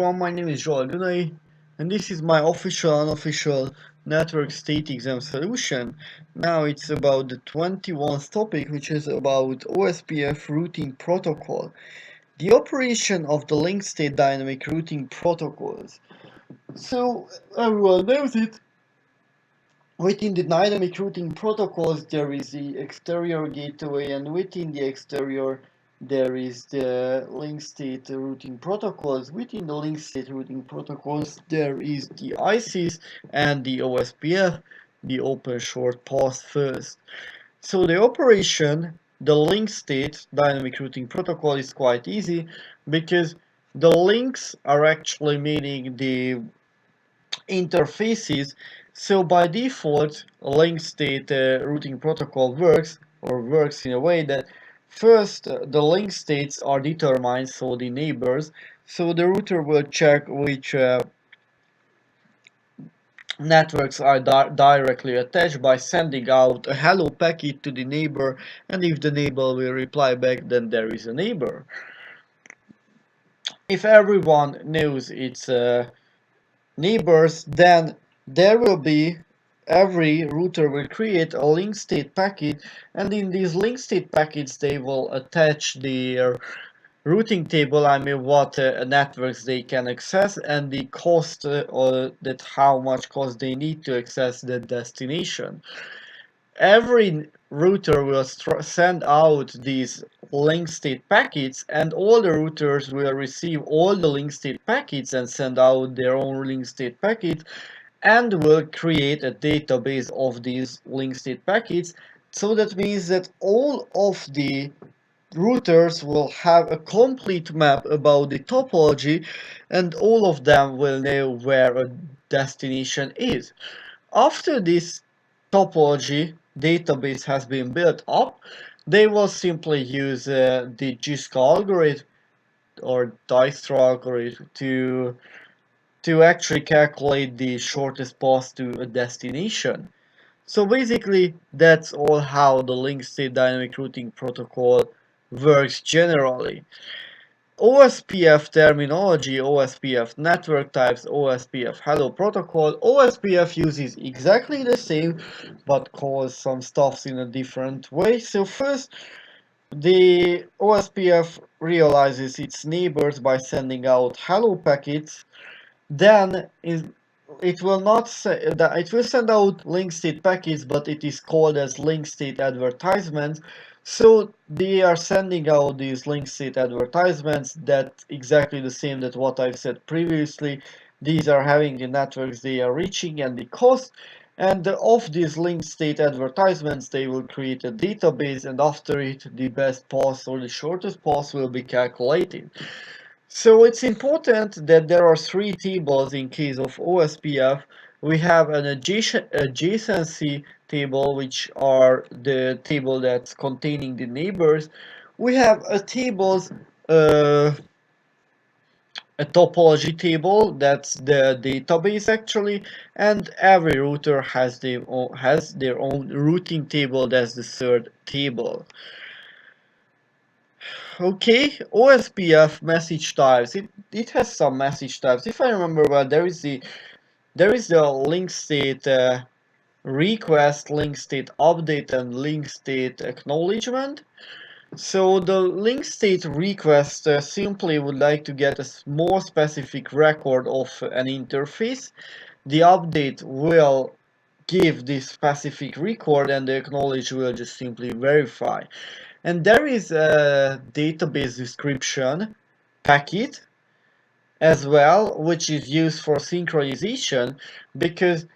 everyone, my name is Joel Gunay, and this is my official unofficial network state exam solution. Now it's about the 21st topic, which is about OSPF routing protocol. The operation of the link state dynamic routing protocols. So everyone knows it. Within the dynamic routing protocols, there is the exterior gateway, and within the exterior, there is the link state routing protocols. Within the link state routing protocols, there is the ICs and the OSPF, the open short path first. So the operation, the link state dynamic routing protocol is quite easy because the links are actually meaning the interfaces. So by default, a link state routing protocol works in a way that first the link states are determined, so the neighbors. So the router will check which networks are directly attached by sending out a hello packet to the neighbor, and if the neighbor will reply back, then there is a neighbor. If everyone knows its neighbors, then there will be every router will create a link state packet, and in these link state packets they will attach their routing table, I mean what networks they can access and the cost or that how much cost they need to access the destination. Every router will send out these link state packets, and all the routers will receive all the link state packets and send out their own link state packets, and will create a database of these link state packets. So that means that all of the routers will have a complete map about the topology, and all of them will know where a destination is. After this topology database has been built up, they will simply use the JISC algorithm or Dijkstra algorithm to actually calculate the shortest path to a destination. So basically, that's all how the link state dynamic routing protocol works generally. OSPF terminology, OSPF network types, OSPF hello protocol. OSPF uses exactly the same but calls some stuffs in a different way. So first, the OSPF realizes its neighbors by sending out hello packets. Then it will not say that it will send out link state packets, but it is called as link state advertisements. So they are sending out these link state advertisements that exactly the same that what I've said previously. These are having the networks they are reaching and the cost. And of these link state advertisements, they will create a database, and after it, the best path or the shortest path will be calculated. So it's important that there are three tables in case of OSPF. We have an adjacency table, which are the table that's containing the neighbors. We have uh, a topology table, that's the database actually, and every router has their own routing table, that's the third table. Okay, OSPF message types. It has some message types. If I remember well, there is the link state request, link state update, and link state acknowledgement. So the link state request simply would like to get a more specific record of an interface. The update will give this specific record, and the acknowledge will just simply verify. And there is a database description packet as well, which is used for synchronization, because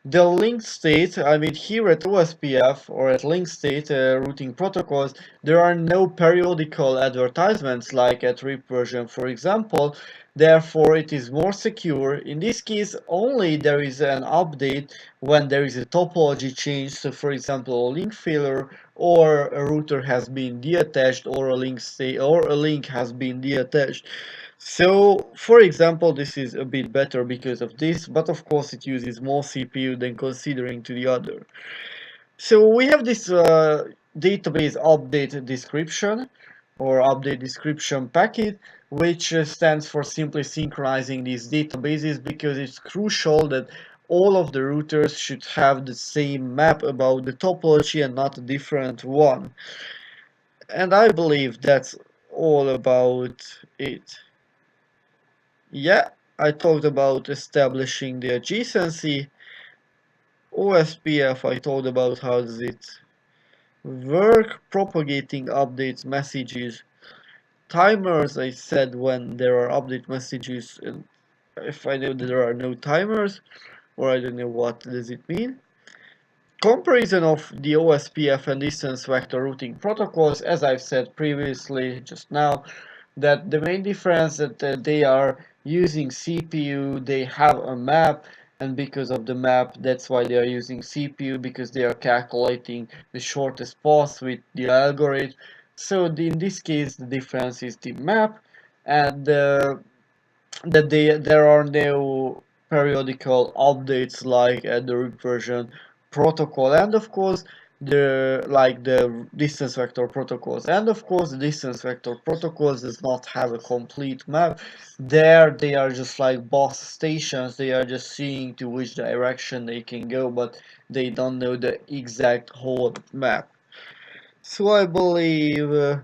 the link state, I mean here at OSPF or at link state routing protocols, there are no periodical advertisements like at RIP version, for example. Therefore, it is more secure. In this case, only there is an update when there is a topology change. So, for example, a link failure, or a router has been deattached, or a link has been deattached. So, for example, this is a bit better because of this, but of course it uses more CPU than considering to the other. So we have this database update description or update description packet, which stands for simply synchronizing these databases, because it's crucial that all of the routers should have the same map about the topology and not a different one. And I believe that's all about it. Yeah, I talked about establishing the adjacency. OSPF, I told about how does it work, propagating updates messages. Timers, I said when there are update messages, and if I know that there are no timers, or I don't know what does it mean. Comparison of the OSPF and distance vector routing protocols, as I've said previously just now, that the main difference that they are using CPU, they have a map, and because of the map, that's why they are using CPU, because they are calculating the shortest path with the algorithm. So in this case, the difference is the map, and that there are no periodical updates like the root version protocol, and of course the distance vector protocols, and of course the distance vector protocols does not have a complete map. There they are just like bus stations, they are just seeing to which direction they can go, but they don't know the exact whole map. So I believe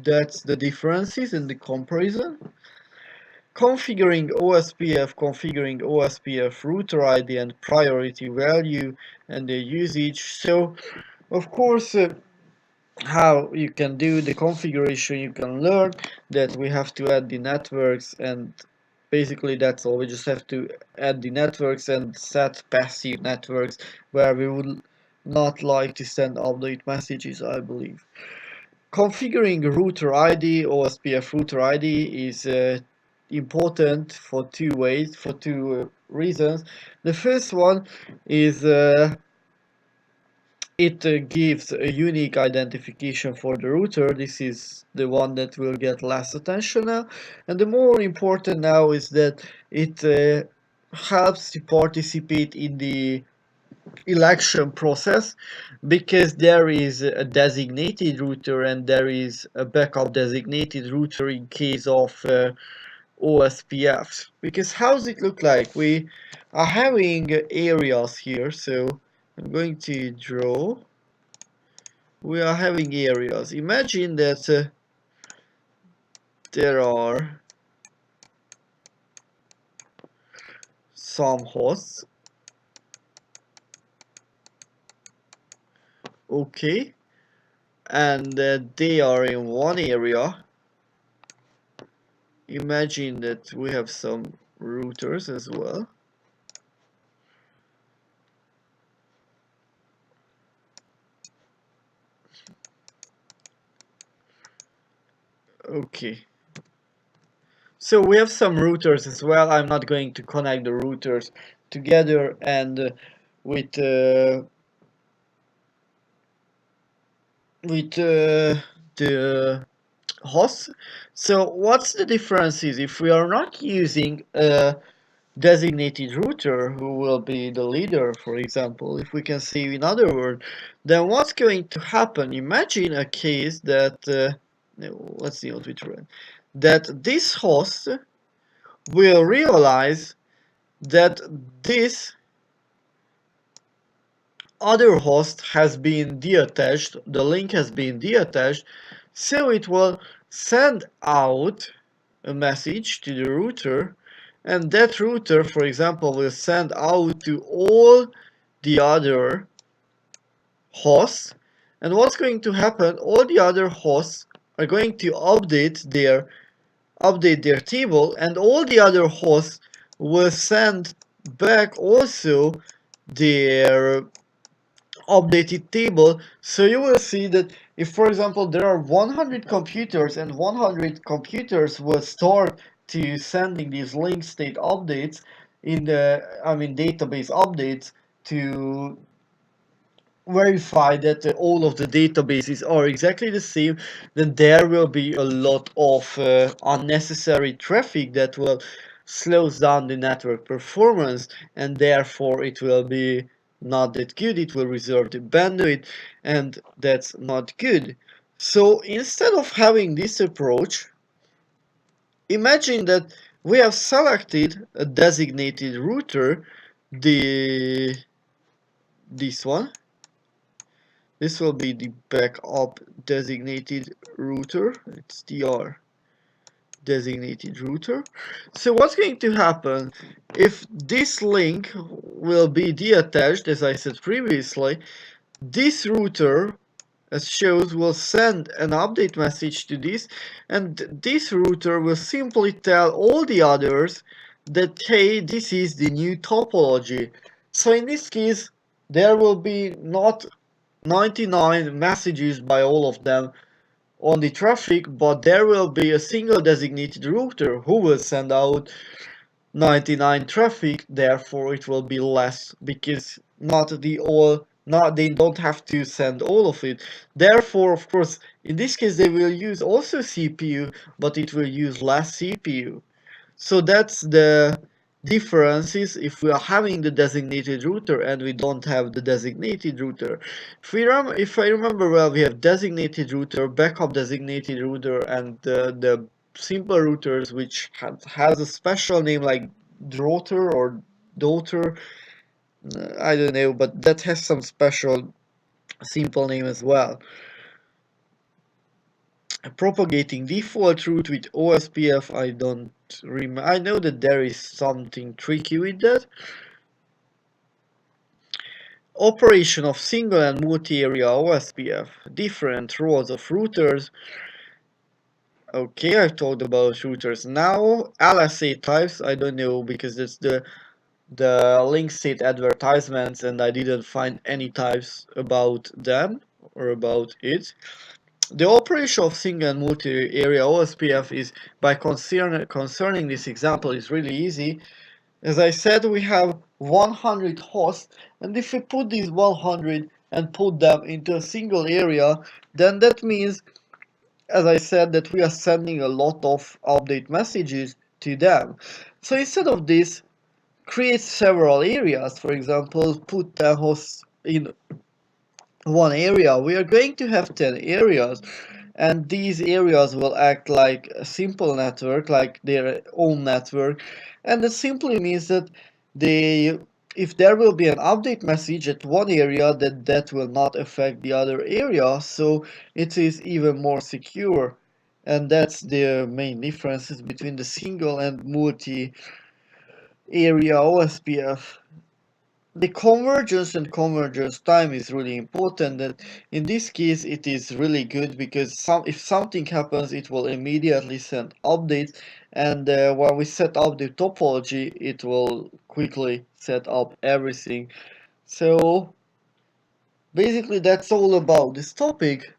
that's the differences in the comparison. Configuring OSPF router ID and priority value and the usage. So, of course, how you can do the configuration, you can learn that we have to add the networks, and basically that's all. We just have to add the networks and set passive networks where we would not like to send update messages, I believe. Configuring router ID, OSPF router ID, is important for two reasons. The first one is it gives a unique identification for the router. This is the one that will get less attention now. And the more important now is that it helps to participate in the election process, because there is a designated router and there is a backup designated router in case of OSPFs. Because how does it look like? We are having areas here, so I'm going to draw. We are having areas. Imagine that there are some hosts. Okay, and they are in one area. Imagine that we have some routers as well. Okay. So we have some routers as well. I'm not going to connect the routers together and with the hosts. So what's the difference is if we are not using a designated router who will be the leader, for example, if we can say in other words, then what's going to happen? Imagine a case that no, let's see what we try. That this host will realize that this other host has been deattached, the link has been deattached, so it will send out a message to the router, and that router, for example, will send out to all the other hosts, and what's going to happen, all the other hosts are going to update their table, and all the other hosts will send back also their updated table. So you will see that if, for example, there are 100 computers and 100 computers will start to sending these link state updates in the database updates to verify that all of the databases are exactly the same, then there will be a lot of unnecessary traffic that will slows down the network performance, and therefore it will be not that good. It will reserve the bandwidth, and that's not good. So instead of having this approach, imagine that we have selected a designated router, this one. This will be the backup designated router. It's DR designated router. So what's going to happen if this link will be deattached, as I said previously, this router as shows will send an update message to this, and this router will simply tell all the others that hey, this is the new topology. So in this case there will be not 99 messages by all of them on the traffic, but there will be a single designated router who will send out 99 traffic, therefore it will be less because not they don't have to send all of it. Therefore, of course, in this case they will use also CPU, but it will use less CPU. So that's the differences if we are having the designated router and we don't have the designated router. If I remember well, we have designated router, backup designated router, and the simple routers which has a special name like daughter or daughter. I don't know, but that has some special simple name as well. Propagating default route with OSPF, I don't remember. I know that there is something tricky with that. Operation of single and multi-area OSPF, different roles of routers. Okay, I've talked about routers. Now LSA types, I don't know because it's the link state advertisements and I didn't find any types about them or about it. The operation of single and multi-area OSPF is by concerning this example is really easy. As I said, we have 100 hosts, and if we put these 100 and put them into a single area, then that means, as I said, that we are sending a lot of update messages to them. So instead of this, create several areas. For example, put 10 hosts in one area. We are going to have 10 areas, and these areas will act like a simple network, like their own network, and it simply means that they if there will be an update message at one area, that will not affect the other area, so it is even more secure. And that's the main differences between the single and multi area OSPF. The convergence and convergence time is really important, and in this case it is really good because if something happens it will immediately send updates, and when we set up the topology it will quickly set up everything. So basically that's all about this topic,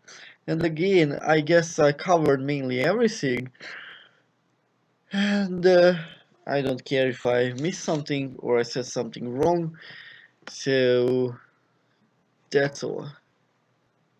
and again I guess I covered mainly everything, and I don't care if I missed something or I said something wrong, so that's all.